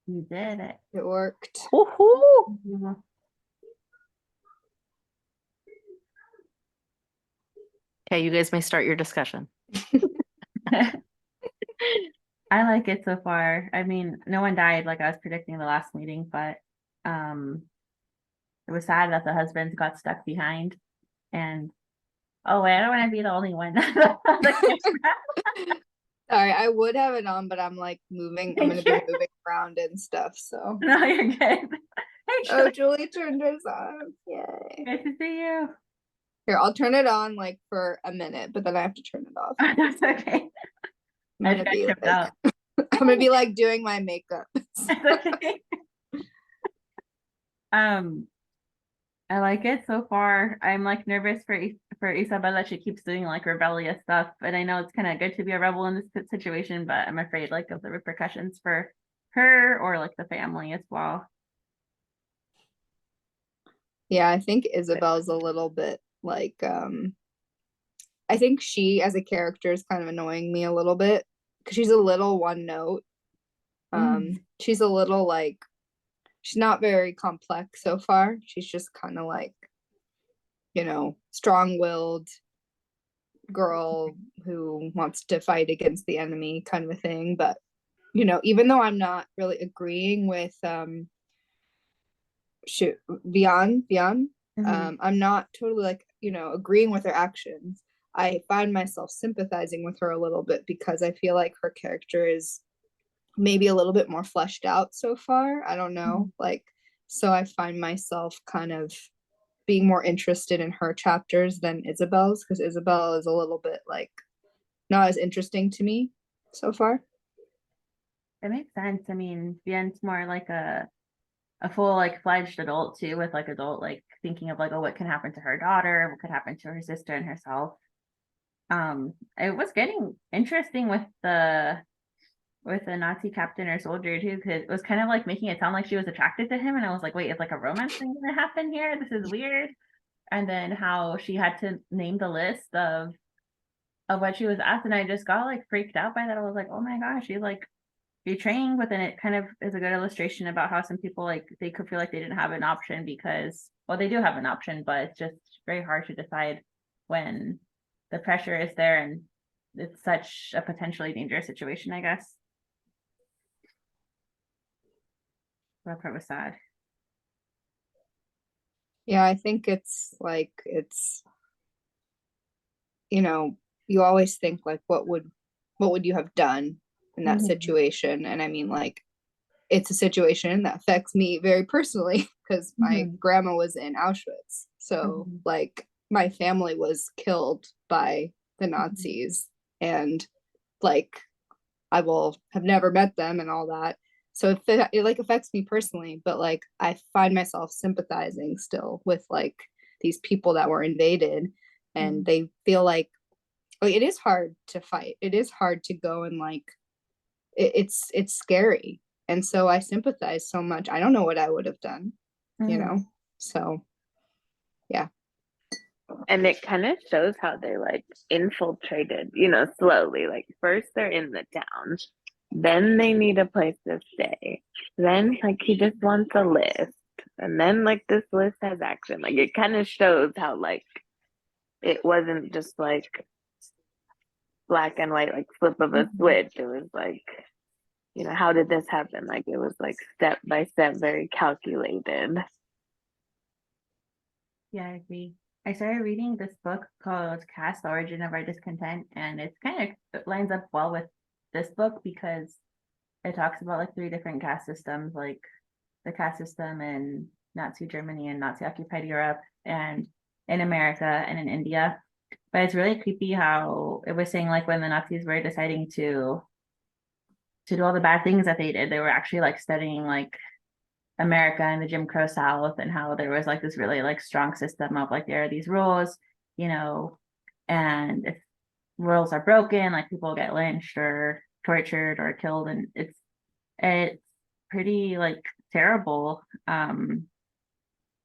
You did it. It worked. Woohoo! Okay, you guys may start your discussion. I like it so far. I mean, no one died like I was predicting in the last meeting, but it was sad that the husbands got stuck behind. And oh wait, I don't want to be the only one. Sorry, I would have it on, but I'm like moving. I'm gonna be moving around and stuff. So No, you're good. Hey, oh, Julie turned hers on. Yay! good to see you. Here, I'll turn it on like for a minute, but then I have to turn it off. That's okay. I'm gonna be like doing my makeup. Okay. I like it so far. I'm like nervous for Isabella. She keeps doing like rebellious stuff, and I know it's kind of good to be a rebel in this situation, but I'm afraid like of the repercussions for her or like the family as well. Yeah, I think Isabel's a little bit like I think she as a character is kind of annoying me a little bit because she's a little one note. She's a little like she's not very complex so far. She's just kind of like, you know, strong-willed girl who wants to fight against the enemy kind of a thing. But, you know, even though I'm not really agreeing with Vian, I'm not totally like, you know, agreeing with her actions. I find myself sympathizing with her a little bit because I feel like her character is maybe a little bit more fleshed out so far. I don't know. Like, so I find myself kind of being more interested in her chapters than Isabel's because Isabel is a little bit like not as interesting to me so far. It makes sense. I mean, Bien's more like a full like fledged adult too, with like adult like thinking of like, oh, what can happen to her daughter, what could happen to her sister and herself. It was getting interesting with the Nazi captain or soldier too, because it was kind of like making it sound like she was attracted to him, and I was like, wait, it's like a romance thing gonna happen here? This is weird. And then how she had to name the list of what she was asked, and I just got like freaked out by that. I was like, oh my gosh, she's like betraying, but then it kind of is a good illustration about how some people like they could feel like they didn't have an option because, well, they do have an option, but it's just very hard to decide when the pressure is there and it's such a potentially dangerous situation, I guess. That part was sad. Yeah, I think it's like it's, you know, you always think like what would you have done in that situation? And I mean, like, it's a situation that affects me very personally because my grandma was in Auschwitz. So like my family was killed by the Nazis, and like I will have never met them and all that. So it like affects me personally, but like I find myself sympathizing still with like these people that were invaded, and they feel like it is hard to fight. It is hard to go and like it's scary. And so I sympathize so much. I don't know what I would have done, you know? So yeah. And it kind of shows how they're like infiltrated, you know, slowly. Like first they're in the town, then they need a place to stay. Then like he just wants a list. And then like this list has action. Like it kind of shows how like it wasn't just like black and white, like flip of a switch. It was like, you know, how did this happen? Like it was like step by step, very calculated. Yeah, I agree. I started reading this book called Caste, The Origin of Our Discontent, and it's kind of it lines up well with this book because it talks about like 3 different caste systems, like the caste system in Nazi Germany and Nazi occupied Europe, and in America and in India. But it's really creepy how it was saying like when the Nazis were deciding to do all the bad things that they did, they were actually like studying like America and the Jim Crow South, and how there was like this really like strong system of like there are these rules, you know, and if rules are broken, like people get lynched or tortured or killed, and it's pretty like terrible. And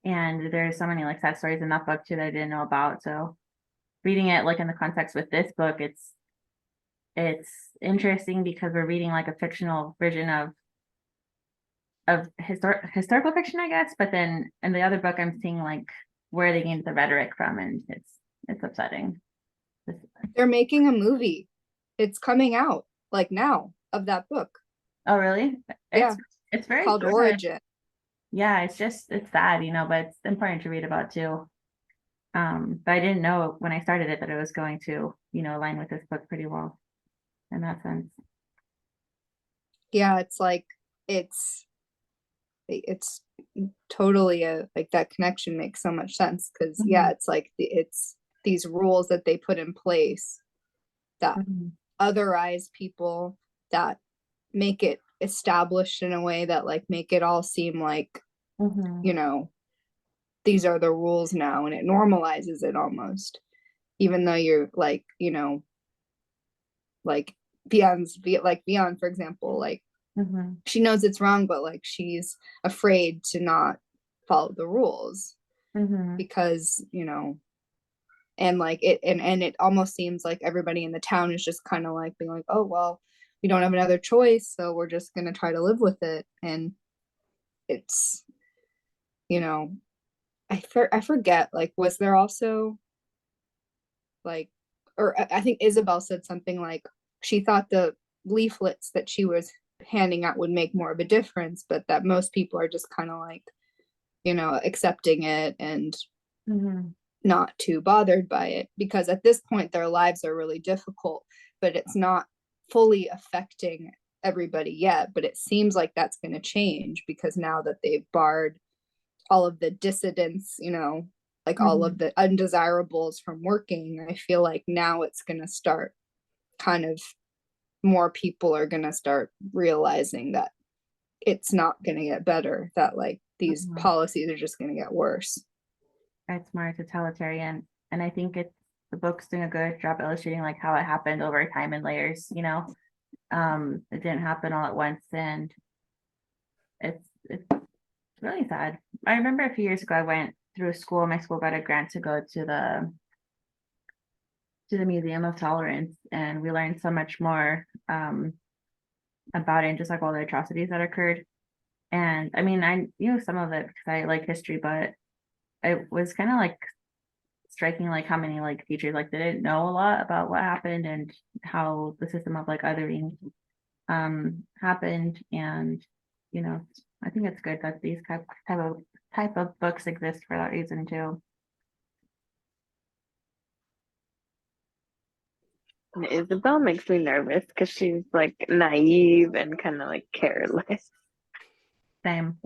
there's so many like sad stories in that book too that I didn't know about. So reading it like in the context with this book, it's interesting because we're reading like a fictional version of of historical fiction, I guess. But then in the other book, I'm seeing like where they gained the rhetoric from, and it's upsetting. They're making a movie. It's coming out like now of that book. Oh, really? Yeah. It's very Called good. Origin. Yeah, it's sad, but it's important to read about too. But I didn't know when I started it that it was going to, align with this book pretty well in that sense. Yeah, it's like it's totally like that connection makes so much sense because yeah, it's like it's these rules that they put in place that otherize people, that make it established in a way that like make it all seem like these are the rules now, and it normalizes it almost, even though you're like like Beyond, for example, like she knows it's wrong, but like she's afraid to not follow the rules because and like and it almost seems like everybody in the town is just kind of like being like, oh well, we don't have another choice, so we're just gonna try to live with it. And it's I forget, like, was there also like, or I think Isabel said something like she thought the leaflets that she was handing out would make more of a difference, but that most people are just kind of like accepting it and not too bothered by it, because at this point their lives are really difficult, but it's not fully affecting everybody yet. But it seems like that's going to change because now that they've barred all of the dissidents, like all of the undesirables from working, I feel like now it's going to start kind of, more people are going to start realizing that it's not going to get better, that like these policies are just going to get worse. It's more totalitarian, and I think the book's doing a good job illustrating like how it happened over time in layers. It didn't happen all at once, and it's really sad. I remember a few years ago I went through school. My school got a grant to go to the Museum of Tolerance, and we learned so much more about it, and just like all the atrocities that occurred. And I mean, I knew some of it because I like history, but it was kind of like striking, like how many like teachers like didn't know a lot about what happened and how the system of like othering happened. And I think it's good that these type of books exist for that reason too. And Isabel makes me nervous because she's like naive and kind of like careless. Same.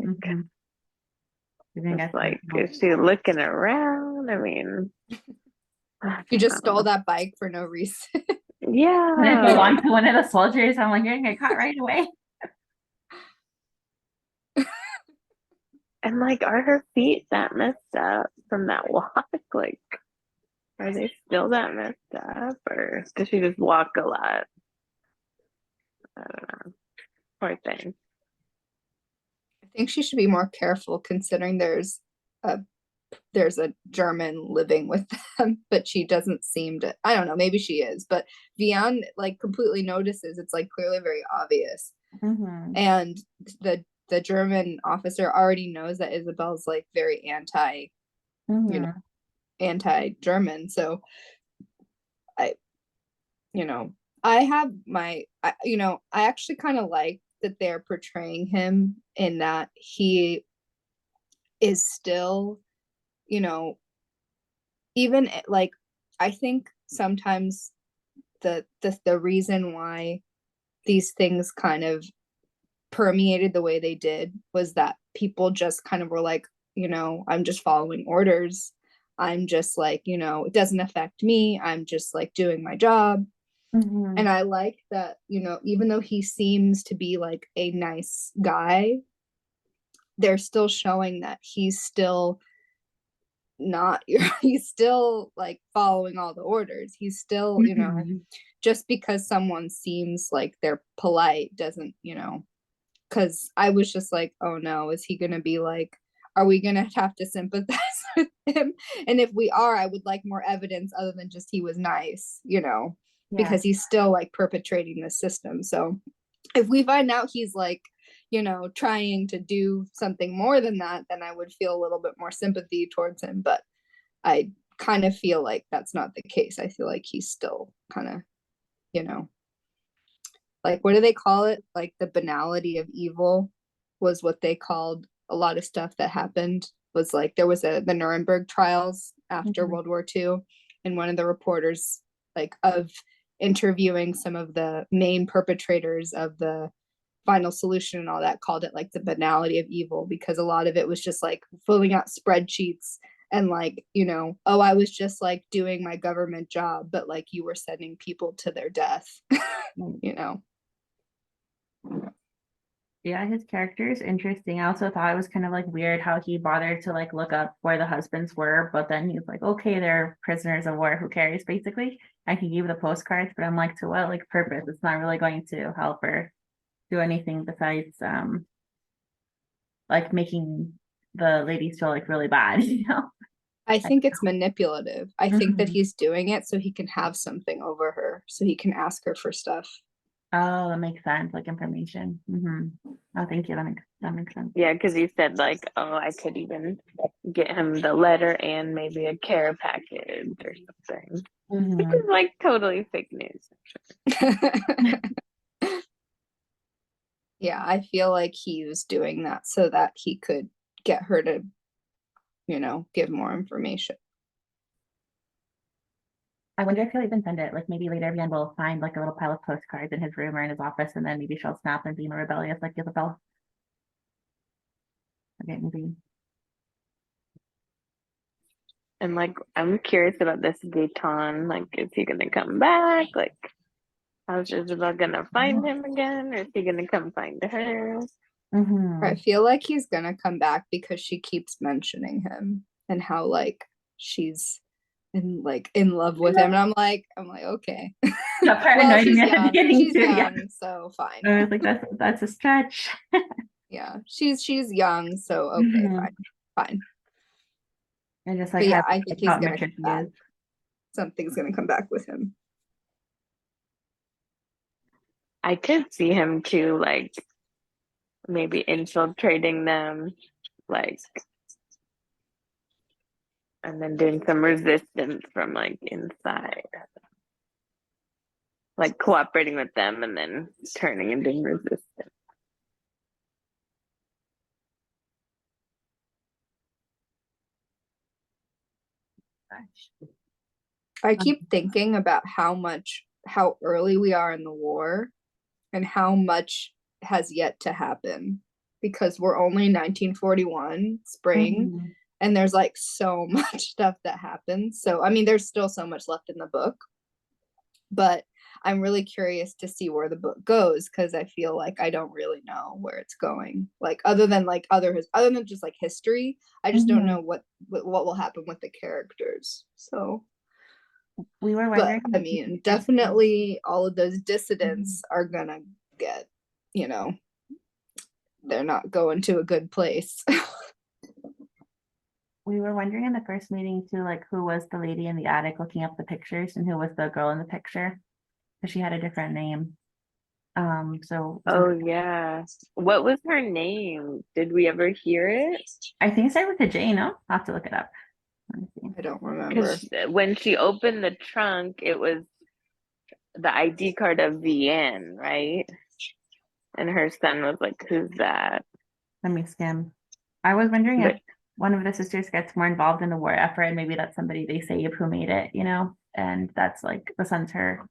It's like, is she looking around? I mean, you just stole that bike for no reason. Yeah. And I go on to one of the soldiers, I'm like, you're gonna get caught right away. And like, are her feet that messed up from that walk? Like, are they still that messed up, or does she just walk a lot? I don't know. Poor thing. I think she should be more careful, considering there's a German living with them, but she doesn't seem to. I don't know, maybe she is, but Vian like completely notices. It's like clearly very obvious. And the German officer already knows that Isabel's like very anti-German. So I have my, I actually kind of like that they're portraying him in that he is still, even like, I think sometimes the reason why these things kind of permeated the way they did was that people just kind of were like, I'm just following orders. I'm just like, it doesn't affect me. I'm just like doing my job. And I like that, even though he seems to be like a nice guy, they're still showing that he's still not, he's still like following all the orders. He's still, just because someone seems like they're polite doesn't, because I was just like, oh no, is he gonna be like, are we gonna have to sympathize with him? And if we are, I would like more evidence other than just he was nice, because he's still like perpetrating the system. So if we find out he's like, you know, trying to do something more than that, then I would feel a little bit more sympathy towards him. But I kind of feel like that's not the case. I feel like he's still kind of, you know, like, what do they call it? Like the banality of evil was what they called a lot of stuff that happened. Was like there was the Nuremberg trials after Mhm. World War II, and one of the reporters, like, of interviewing some of the main perpetrators of the final solution and all that, called it like the banality of evil, because a lot of it was just like filling out spreadsheets and, like, you know, oh, I was just like doing my government job, but like you were sending people to their death. You know. Yeah, his character is interesting. I also thought it was kind of like weird how he bothered to like look up where the husbands were, but then he's like, okay, they're prisoners of war, who cares, basically. And he gave the postcards, but I'm like, to what like purpose? It's not really going to help or do anything besides like making the ladies feel like really bad, you know? I think it's manipulative. I think that Mhm. he's doing it so he can have something over her, so he can ask her for stuff. Oh, that makes sense, like information. Oh, thank you. That makes sense. Yeah, because you said like, oh, I could even get him the letter and maybe a care package or something. Which Mhm. is like totally fake news. Yeah, I feel like he was doing that so that he could get her to, you know, give more information. I wonder if he'll even send it. Like maybe later Vian will find like a little pile of postcards in his room or in his office, and then maybe she'll snap and be more rebellious like Isabel. Okay, maybe. And like, I'm curious about this Gaetan. Like, is he gonna come back? Like, how's Isabel gonna find him again? Or is he gonna come find her? I Mm-hmm. feel like he's gonna come back because she keeps mentioning him and how, like, she's in love with him. And I'm like, okay. That part Well, annoyed me she's at the young. beginning She's too. Yeah, young, so fine. I was like, that's a stretch. Yeah, she's young, so okay, Mhm. fine. And just like But how yeah, I think he's how gonna come mature she back. is. Something's gonna come back with him. I could see him too, like maybe infiltrating them, like, and then doing some resistance from like inside, like cooperating with them and then turning and doing resistance. I keep thinking about how early we are in the war and how much has yet to happen, because we're only 1941 spring, Mhm. and there's like so much stuff that happens. So I mean, there's still so much left in the book, but I'm really curious to see where the book goes, because I feel like I don't really know where it's going. Like, other than just like history, I just don't Mhm. know what will happen with the characters. So, We were but wondering. I mean, definitely all of those Mhm. dissidents are gonna get, you know, they're not going to a good place. We were wondering in the first meeting too, like who was the lady in the attic looking up the pictures and who was the girl in the picture, because she had a different name. So Oh yeah, what was her name? Did we ever hear it? I think it started with a J, no? I'll have to look it up. Let me see. I don't remember. Because when she opened the trunk, it was the ID card of Vienne, right? And her son was like, "Who's that?" Let me skim. I was wondering if But one of the sisters gets more involved in the war effort, and maybe that's somebody they save who made it, you know, and that's like the son's her,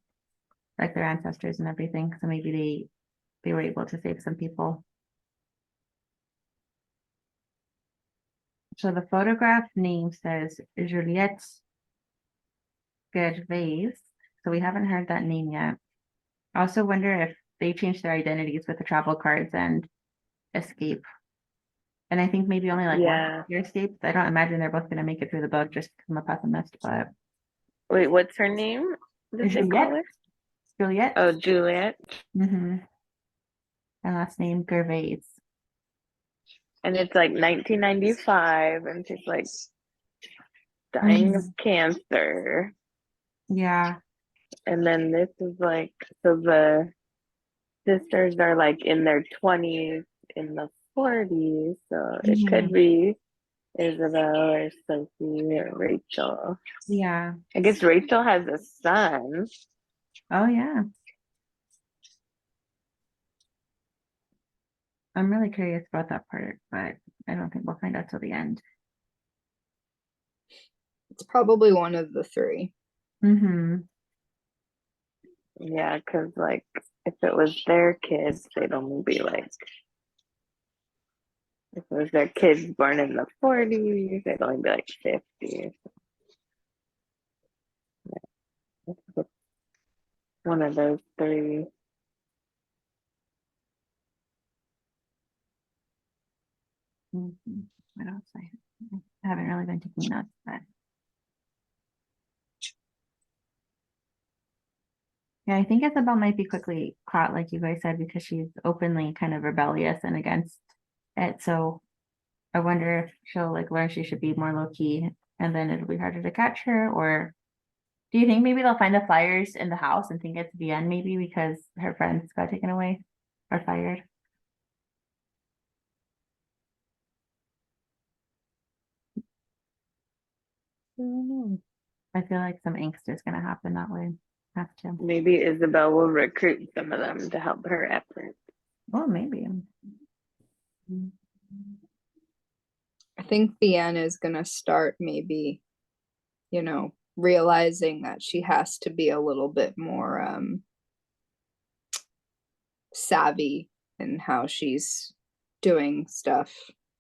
like their ancestors and everything. So maybe they were able to save some people. So the photograph name says Juliette Gervais. So we haven't heard that name yet. I also wonder if they changed their identities with the travel cards and escape. And I think maybe only like one yeah, year escaped. I don't imagine they're both gonna make it through the book just because I'm a pessimist, but wait, what's her name? Did they call Juliette, her? Juliette. Oh, Juliet. Mm-hmm. And last name Gervais. And it's like 1995, and she's like dying of Mhm. cancer. Yeah. And then this is like, so the sisters are like in their 20s in the 40s, so it could be Isabel or Sophie or Rachel. Yeah. I guess Rachel has a son. Oh yeah. I'm really curious about that part, but I don't think we'll find out till the end. It's probably one of the three. Mm-hmm. Yeah, because like if it was their kids, they'd only be like, if it was their kids born in the 40s, they'd only be like 50. One of those three. Mm-hmm. What else? I haven't really been taking notes, but yeah, I think Isabel might be quickly caught, like you guys said, because she's openly kind of rebellious and against it. So I wonder if she'll like learn she should be more low key, and then it'll be harder to catch her. Or do you think maybe they'll find the flyers in the house and think it's the end, maybe because her friends got taken away or fired? I feel like some angst is gonna happen that way. Have to. Maybe Isabel will recruit some of them to help her efforts. Well, maybe. I think Vienna is gonna start maybe, realizing that she has to be a little bit more savvy in how she's doing stuff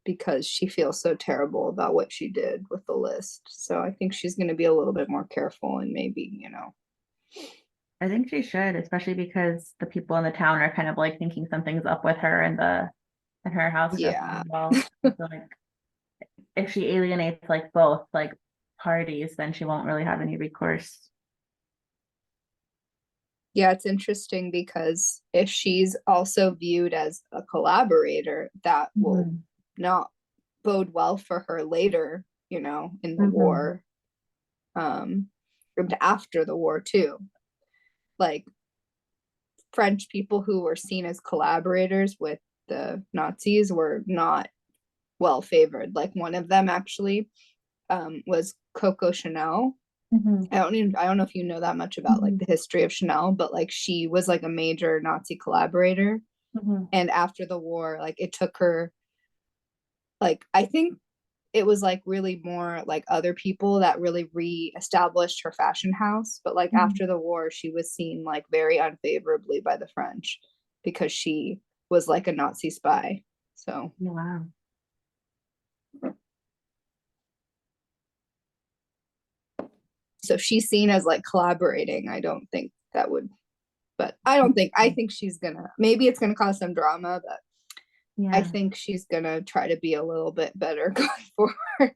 because she feels so terrible about what she did with the list. So I think she's gonna be a little bit more careful and maybe, I think she should, especially because the people in the town are kind of like thinking something's up with her and her house stuff Yeah. as well. I feel like if she alienates like both like parties, then she won't really have any recourse. Yeah, it's interesting because if she's also viewed as a collaborator, that will Mhm. not bode well for her later, in the Mhm. war, and after the war too. Like French people who were seen as collaborators with the Nazis were not well favored. Like one of them actually was Coco Chanel. Mhm. I don't know if you know that much about like Mhm. the history of Chanel, but like she was like a major Nazi collaborator. Mhm. And after the war, like it took her, like I think it was like really more like other people that really re-established her fashion house. But like Mhm. after the war, she was seen like very unfavorably by the French because she was like a Nazi spy. So Wow. so she's seen as like collaborating. I don't think that would, but I think she's gonna, maybe it's gonna cause some drama, but I Yeah. think she's gonna try to be a little bit better going forward.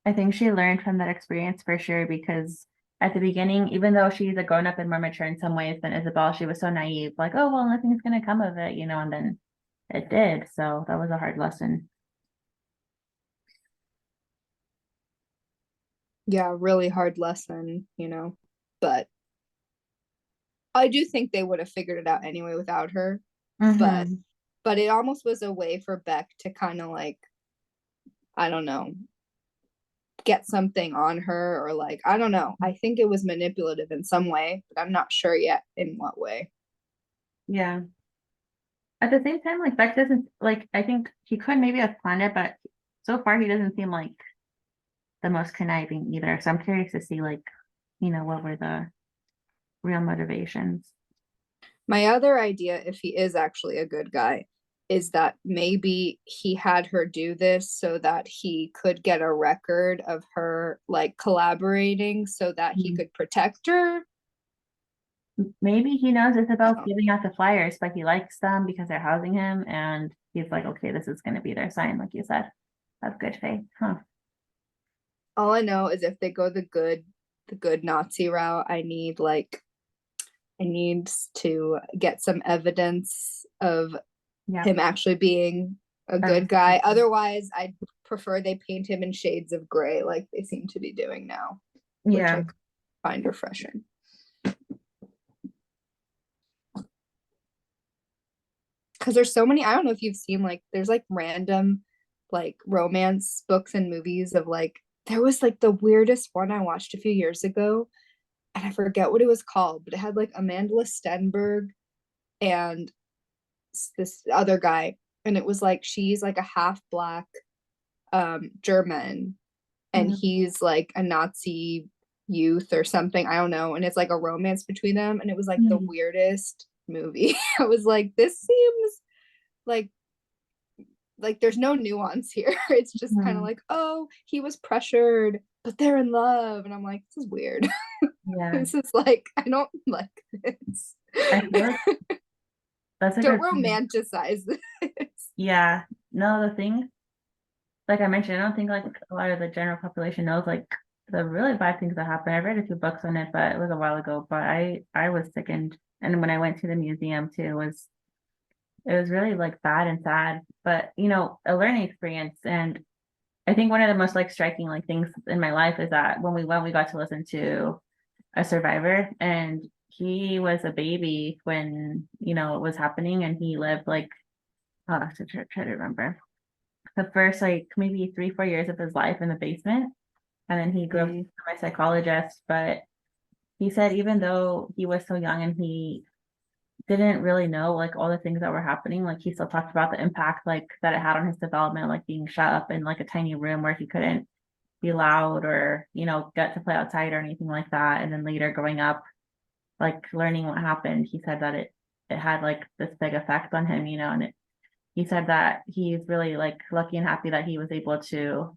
I think she learned from that experience for sure, because at the beginning, even though she's a grown up and more mature in some ways than Isabel, she was so naive, like, oh well, nothing's gonna come of it, and then it did. So that was a hard lesson. Yeah, really hard lesson, but I do think they would have figured it out anyway without her. But Mm-hmm. but it almost was a way for Beck to kind of like, I don't know, get something on her, or like, I don't know. I think it was manipulative in some way, but I'm not sure yet in what way. Yeah. At the same time, like Beck doesn't like, I think he could maybe have planned it, but so far he doesn't seem like the most conniving either. So I'm curious to see like, what were the real motivations. My other idea, if he is actually a good guy, is that maybe he had her do this so that he could get a record of her like collaborating so that he Mhm. could protect her. Maybe he knows Isabel's giving out the flyers, but he likes them because they're housing him, and he's like, okay, this is going to be their sign, like you said, of good faith. Huh. All I know is if they go the good Nazi route, I need to get some evidence of Yeah. him actually being a good guy. Otherwise, I'd prefer they paint him in shades of gray like they seem to be doing now, which Yeah. I find refreshing. because there's so many, I don't know if you've seen, like, there's like random like romance books and movies of like, there was like the weirdest one I watched a few years ago, and I forget what it was called, but it had like Amanda Stenberg and this other guy, and it was like she's like a half black German, and Mhm. he's like a Nazi youth or something, I don't know, and it's like a romance between them, and it was like the Mhm. weirdest movie. I was like, this seems like there's no nuance here. It's just kind of Mhm. like, oh, he was pressured, but they're in love, and I'm like, this is weird. Yeah, This is like, I don't like this. I feel like that's a Don't good point. romanticize this. Yeah, no, the thing, like I mentioned, I don't think like a lot of the general population knows like the really bad things that happen. I read a few books on it, but it was a while ago. But I was sickened, and when I went to the museum too, it was really like bad and sad. But you know, a learning experience. And I think one of the most like striking like things in my life is that when we went, we got to listen to a survivor, and he was a baby when you know it was happening, and he lived like to try to remember the first like maybe 3 4 years of his life in the basement, and then he grew up to Mm. become a psychologist. But he said even though he was so young and he didn't really know like all the things that were happening, like he still talked about the impact like that it had on his development, like being shut up in like a tiny room where he couldn't be loud or you know get to play outside or anything like that. And then later growing up, like learning what happened, he said that it had like this big effect on him, you know. And he said that he's really like lucky and happy that he was able to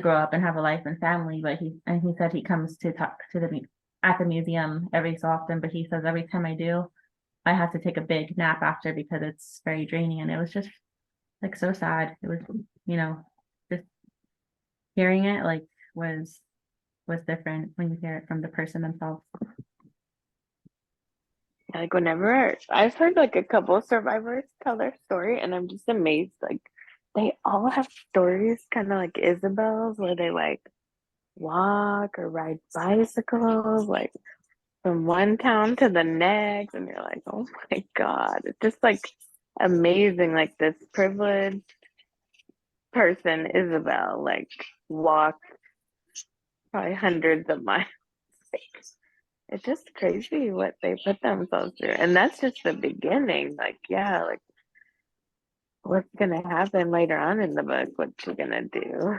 grow up and have a life and family. But he said he comes to talk to at the museum every so often, but he says every time I do, I have to take a big nap after because it's very draining. And it was just like so sad. It was, you know, just hearing it like was was different when you hear it from the person themselves. Like whenever I've heard like a couple survivors tell their story, and I'm just amazed. Like they all have stories kind of like Isabel's, where they like walk or ride bicycles, like from one town to the next, and you're like, oh my God, it's just like amazing. Like this privileged person, Isabel, like walked probably hundreds of miles. It's just crazy what they put themselves through. And that's just the beginning. Like, yeah, like what's gonna happen later on in the book? What's she gonna do?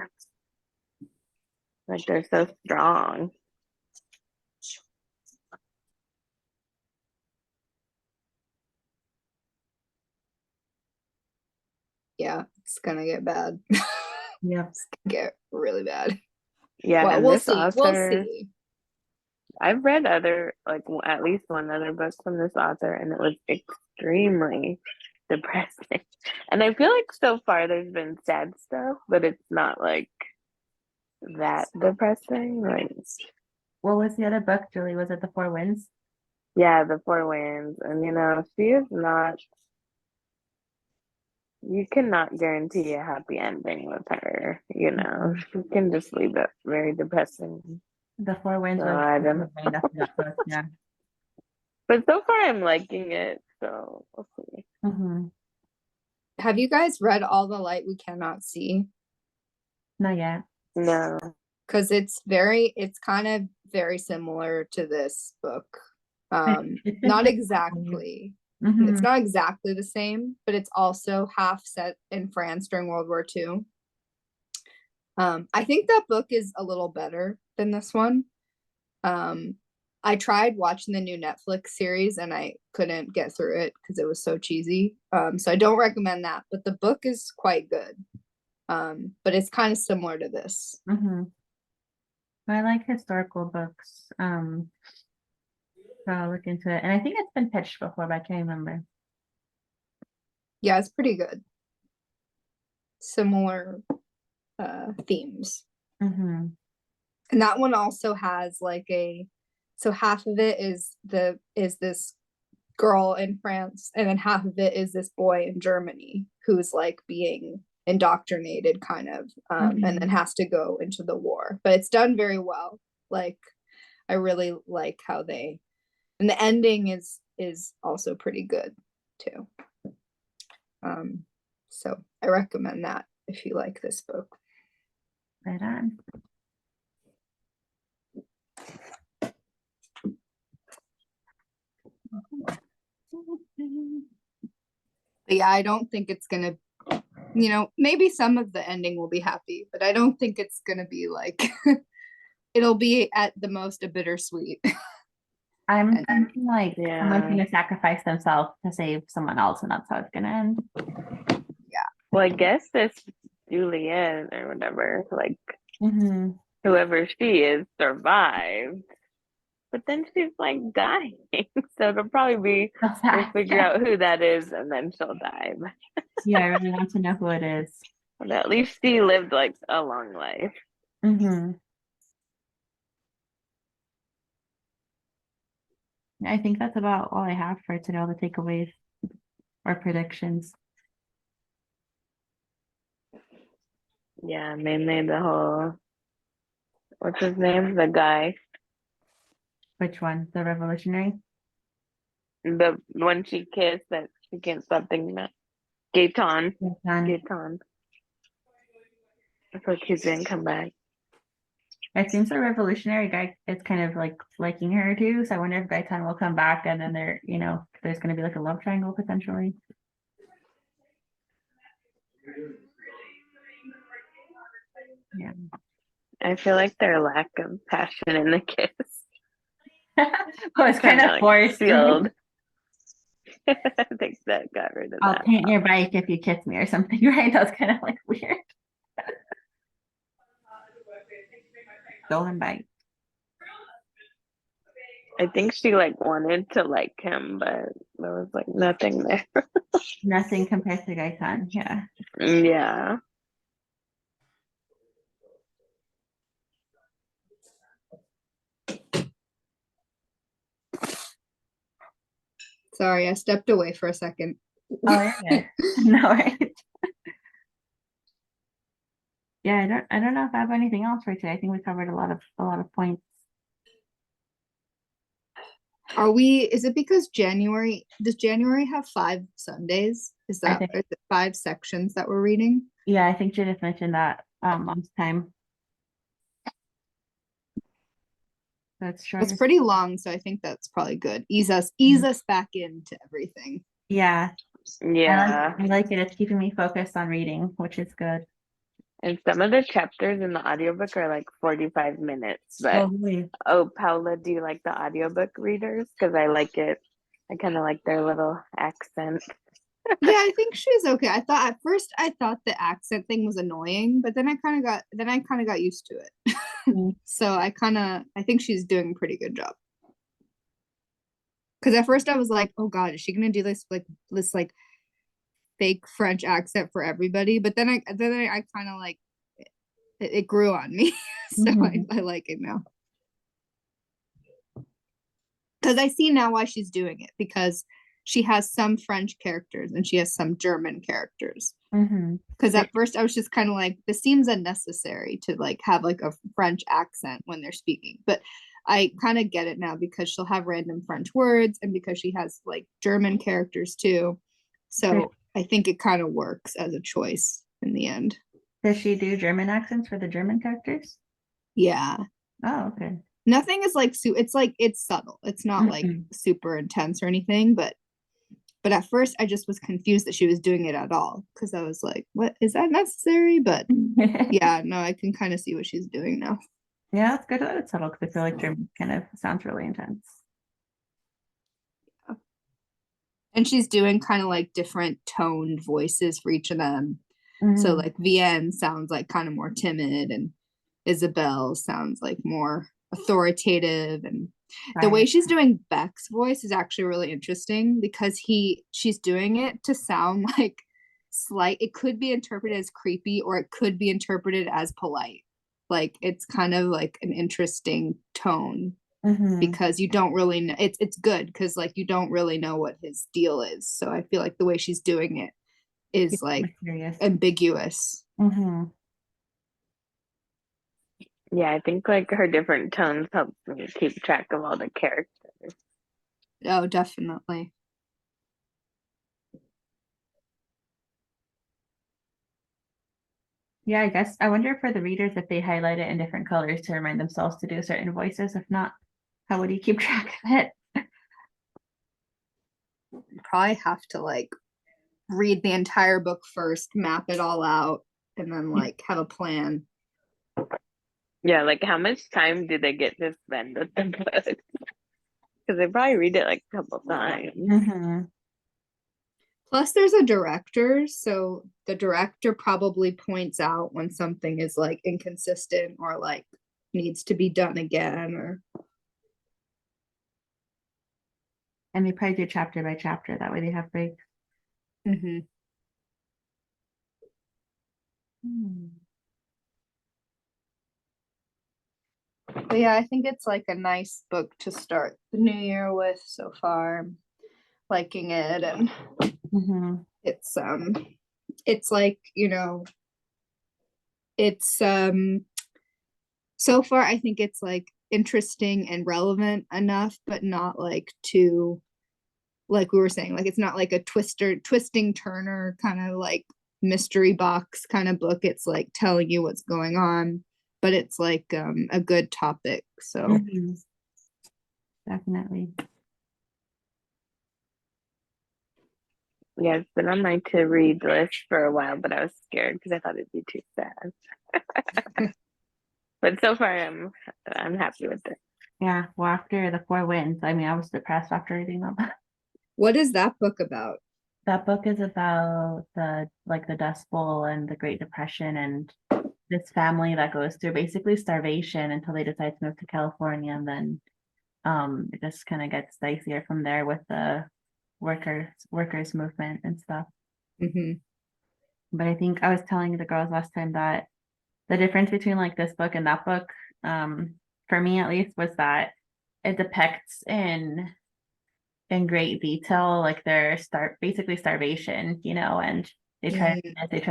Like they're so strong. Yeah, it's gonna get bad. Yeah. It's gonna get really bad. Yeah, Well, and we'll this see. We'll author, see. I've read other, like at least one other book from this author, and it was extremely depressing. And I feel like so far there's been sad stuff, but it's not like that depressing. Like, What was the other book, Julie? Was it The Four Winds? yeah, the Four Winds, and she is not. You cannot guarantee a happy ending with her. She can just leave it very depressing. The Four Winds So was I don't named after that book. Yeah. But so far I'm liking it, so we'll see. Mm-hmm. Have you guys read All the Light We Cannot See? Not yet. No. Because it's kind of very similar to this book. It's just Not like, exactly. mm-hmm. It's not exactly the same, but it's also half set in France during World War II. I think that book is a little better than this one. I tried watching the new Netflix series and I couldn't get through it because it was so cheesy. So I don't recommend that, but the book is quite good. But it's kind of similar to this. Mm-hmm. I like historical books. So I'll look into it. And I think it's been pitched before, but I can't remember. Yeah, it's pretty good. Similar themes. Mm-hmm. And that one also has like so half of it is this girl in France, and then half of it is this boy in Germany who's like being indoctrinated kind of, and then has to go into the war. But it's done very well. Like I really like how and the ending is also pretty good too. So I recommend that if you like this book. Right on. But yeah, I don't think it's gonna, maybe some of the ending will be happy, but I don't think it's gonna be like it'll be at the most a bittersweet. I'm And- thinking like someone's Yeah. gonna sacrifice themselves to save someone else, and that's how it's gonna end. Well, I guess this Juliet or whatever, like Mm-hmm. whoever she is, survived. But then she's like dying. So it'll probably be So we'll sad. figure Yeah. out who that is and then she'll die. Yeah, I really want to know who it is. But at least she lived like a long life. Mm-hmm. I think that's about all I have for today, all the takeaways or predictions. Yeah, mainly the whole what's his name? The guy. Which one? The revolutionary? The one she kissed that she can't stop thinking about. Gaetan. Yes, done. Gaetan. I thought he didn't come back. It seems the revolutionary guy is kind of like liking her too. So I wonder if Gaetan will come back and then there's gonna be like a love triangle potentially. Yeah. I feel like their lack of passion in the kiss Oh, it's kind of like forced. sealed. I think that got rid of I'll that. paint your bike if you kiss me or something, right? That's kind of like weird. Stolen bike. I think she like wanted to like him, but there was like nothing there. Nothing compared to Gaetan. Yeah. Yeah. Sorry, I stepped away for a second. Oh, yeah. Good. No, right. Yeah, I don't know if I have anything else for today. I think we covered a lot of points. Is it because does January have 5 Sundays? Is think- it 5 sections that we're reading? Yeah, I think Judith mentioned that last time. That's short. It's pretty long, so I think that's probably good. Ease us back into everything. Yeah. Yeah. I like it. It's keeping me focused on reading, which is good. And some of the chapters in the audiobook are like 45 minutes. But really? Paula, do you like the audiobook readers? Because I like it. I kind of like their little accent. Yeah, I think she's okay. At first I thought the accent thing was annoying, but then I kind of got used to it. Mm. So I think she's doing a pretty good job. Because at first I was like, oh God, is she gonna do this fake French accent for everybody? But then I kind of like it grew on me. So Mhm. I like it now. Because I see now why she's doing it, because she has some French characters and she has some German characters. Mhm. Because at first I was just kind of like, this seems unnecessary to like have like a French accent when they're speaking. But I kind of get it now because she'll have random French words and because she has like German characters too. So I think it kind of works as a choice in the end. Does she do German accents for the German characters? Yeah. Oh, okay. Nothing is like it's subtle. It's not like Mhm. super intense or anything, but at first I just was confused that she was doing it at all, because I was like, what, is that necessary? But yeah, no, I can kind of see what she's doing now. Yeah, it's good that it's subtle because I feel like German kind of sounds really intense. And she's doing kind of like different toned voices for each of them. So Mhm. like Vienne sounds like kind of more timid, and Isabel sounds like more authoritative, and the way Right. she's doing Beck's voice is actually really interesting because she's doing it to sound like it could be interpreted as creepy or it could be interpreted as polite. Like it's kind of like an interesting tone Mhm. because you don't really know. It's good because like you don't really know what his deal is. So I feel like the way she's doing it is It's like mysterious. ambiguous. Mhm. Yeah, I think like her different tones help me keep track of all the characters. Oh, definitely. Yeah, I guess I wonder for the readers if they highlight it in different colors to remind themselves to do certain voices. If not, how would you keep track of it? Probably have to like read the entire book first, map it all out, and then like have a plan. Yeah, like how much time do they get to spend with the book? Because they probably read it like a couple times. Mhm. Plus, there's a director, so the director probably points out when something is like inconsistent or like needs to be done again, or And they probably do chapter by chapter. That way they have breaks. Mhm. But yeah, I think it's like a nice book to start the new year with so far. I'm liking it, and Mhm. it's like, it's so far I think it's like interesting and relevant enough, but not like too, like we were saying, like it's not like a twisting turner kind of like mystery box kind of book. It's like telling you what's going on, but it's like a good topic. So Mhm. Definitely. Yeah, it's been on my to read list for a while, but I was scared because I thought it'd be too sad. But so far, I'm happy with it. Yeah. Well, after the Four Winds, I mean, I was depressed after reading them. what is that book about? That book is about the Dust Bowl and the Great Depression and this family that goes through basically starvation until they decide to move to California, and then it just kind of gets dicier from there with the workers movement and stuff. Mm-hmm. But I think I was telling the girls last time that the difference between like this book and that book, for me at least, was that it depicts in great detail like their basically starvation, and they try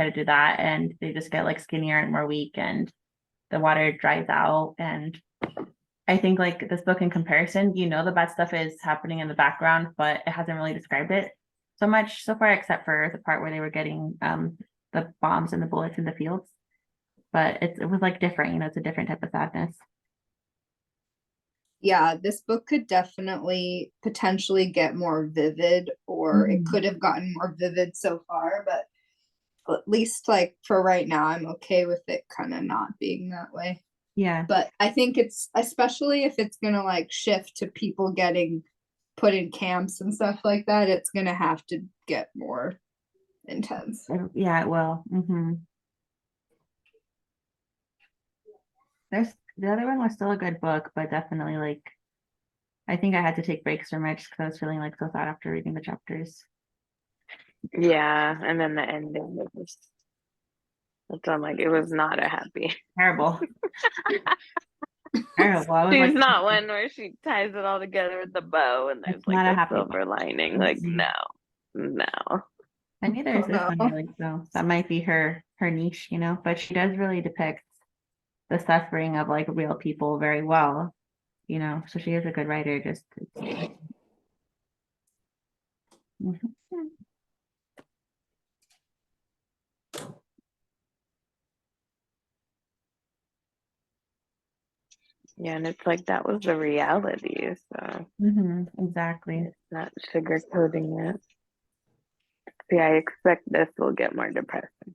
to do that, and they just get like skinnier and more weak, and the water dries out. And I think like this book in comparison, the bad stuff is happening in the background, but it hasn't really described it so much so far, except for the part where they were getting the bombs and the bullets in the fields. But it was like different, it's a different type of sadness. Yeah, this book could definitely potentially get more vivid, or it could have gotten more vivid so far, but at least like for right now, I'm okay with it kind of not being that way. Yeah. But I think it's, especially if it's gonna like shift to people getting put in camps and stuff like that, it's gonna have to get more intense. Yeah, it will. The other one was still a good book, but definitely like I think I had to take breaks from it just because I was feeling like so sad after reading the chapters. Yeah, and then the ending was it's on like it was not a happy. Terrible. Terrible. I was She's like, not one where she ties it all together with the bow and there's it's like not a a happy silver book. lining. Like no. And neither is this No. one really, so that might be her niche, but she does really depict the suffering of like real people very well, so she is a good writer, just Mhm. Yeah, and it's like that was the reality, so Exactly. it's not sugarcoating it. Yeah, I expect this will get more depressing.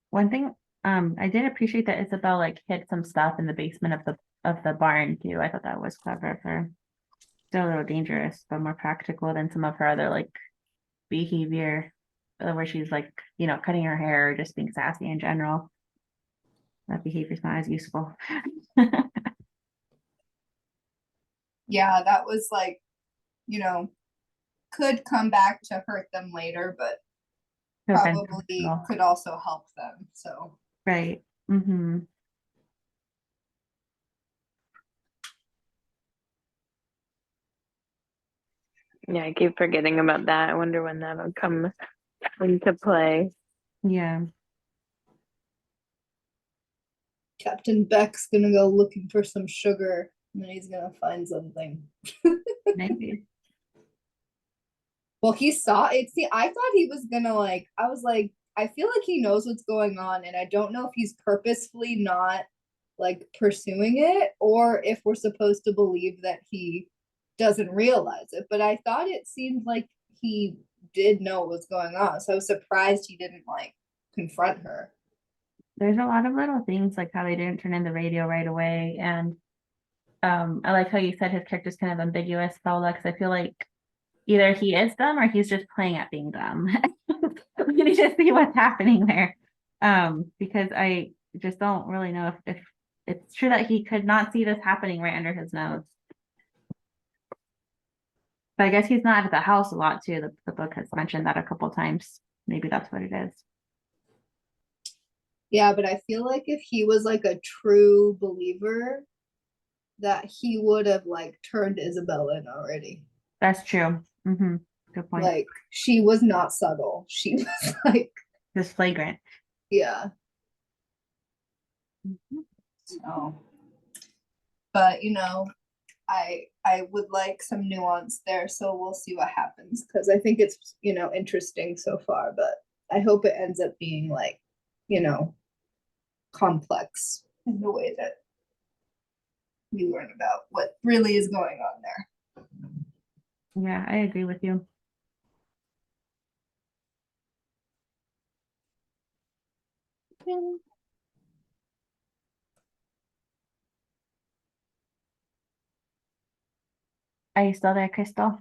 One thing, I did appreciate that Isabel like hid some stuff in the basement of the barn too. I thought that was clever of her. Still a little dangerous, but more practical than some of her other like behavior, where she's like, cutting her hair or just being sassy in general. That behavior is not as useful. Yeah, that was like, could come back to hurt them later, but probably could also help them. So Right. Yeah, I keep forgetting about that. I wonder when that'll come into play. Yeah. Captain Beck's gonna go looking for some sugar, and then he's gonna find something. Maybe. Well, he saw it. See, I thought he was gonna like, I was like, I feel like he knows what's going on, and I don't know if he's purposefully not like pursuing it, or if we're supposed to believe that he doesn't realize it. But I thought it seemed like he did know what was going on, so I was surprised he didn't like confront her. There's a lot of little things like how they didn't turn in the radio right away, and I like how you said his character's kind of ambiguous, Paula, because I feel like either he is dumb or he's just playing at being dumb. We need to see what's happening there. Because I just don't really know if it's true that he could not see this happening right under his nose. But I guess he's not at the house a lot too. The book has mentioned that a couple times. Maybe that's what it is. Yeah, but I feel like if he was like a true believer, that he would have like turned Isabel in already. That's true. Good point. Like she was not subtle. She was like Just flagrant. yeah. So, but you know, I would like some nuance there, so we'll see what happens, because I think it's, you know, interesting so far, but I hope it ends up being like, you know, complex in the way that we learn about what really is going on there. Yeah, I agree with you. Are you still there, Crystal?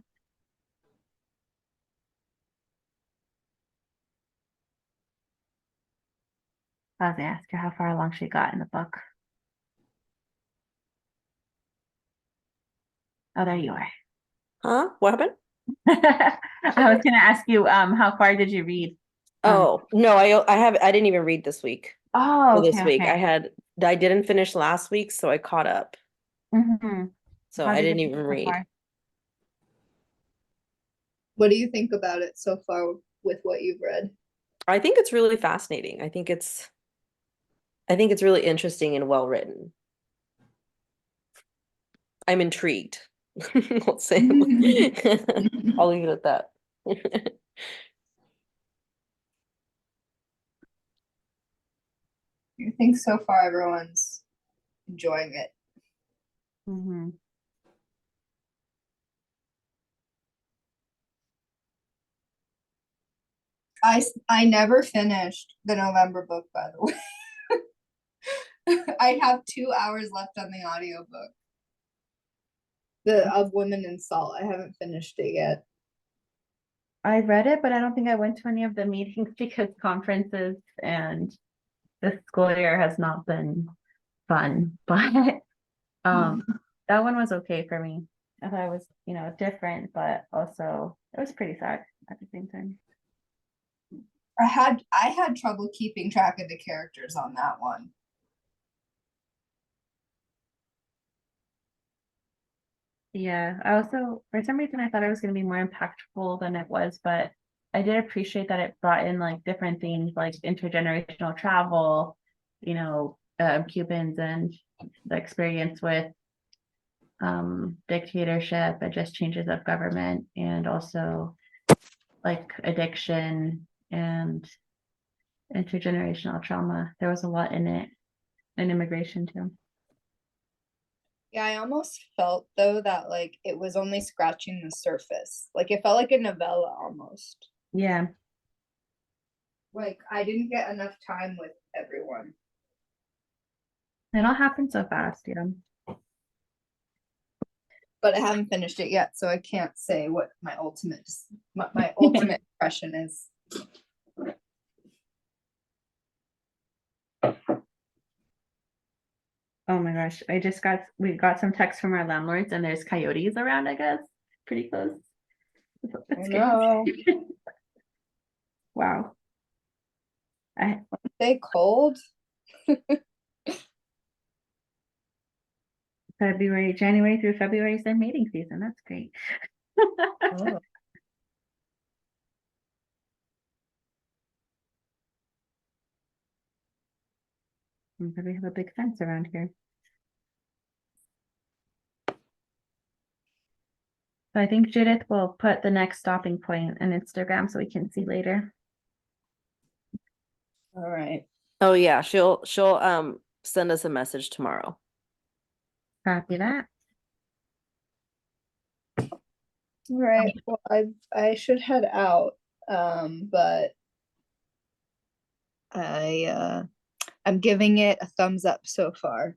I was gonna ask her how far along she got in the book. Oh, there you are. Huh? What happened? I was gonna ask you, how far did you read? Oh, no, I didn't even read this week. Oh, For this okay, week. okay. I didn't finish last week, so I caught up. Mhm. So How I did didn't it even go so read. far? What do you think about it so far with what you've read? I think it's really fascinating. I think it's really interesting and well written. I'm intrigued. I'll say. I'll leave it at that. I think so far everyone's enjoying it. Mhm. I never finished the November book, by the way. I have 2 hours left on the audiobook. The Of Women in Salt. I haven't finished it yet. I read it, but I don't think I went to any of the meetings because conferences and the school year has not been fun. But that one was okay for me. I thought it was, different, but also it was pretty sad at the same time. I had trouble keeping track of the characters on that one. Yeah, I also, for some reason, I thought it was going to be more impactful than it was, but I did appreciate that it brought in like different things like intergenerational travel, Cubans and the experience with dictatorship and just changes of government, and also like addiction and intergenerational trauma. There was a lot in it, and immigration too. Yeah, I almost felt though that like it was only scratching the surface. Like it felt like a novella almost. Yeah. Like I didn't get enough time with everyone. It all happened so fast, yeah. But I haven't finished it yet, so I can't say what my ultimate impression is. Oh my gosh, we got some text from our landlords and there's coyotes around, I guess. Pretty close. That's No. Wow. They cold. January through February is their mating season. That's great. Oh. We have a big fence around here. So I think Judith will put the next stopping point on Instagram so we can see later. All right. Oh yeah, she'll send us a message tomorrow. Copy that. All right. Well, I should head out. But I'm giving it a thumbs up so far.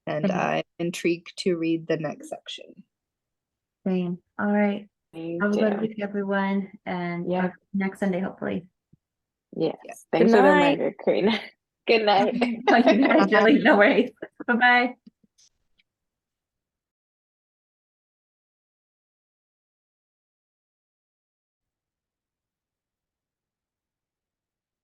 And Same. I'm intrigued to read the next section. Same. All right. Me Have a good too. week, everyone, and Yeah. talk next Sunday, hopefully. Yes. Yeah. Thanks Good for the night. reminder, Karina. Good night. Oh, you guys, really, no worries. Bye-bye.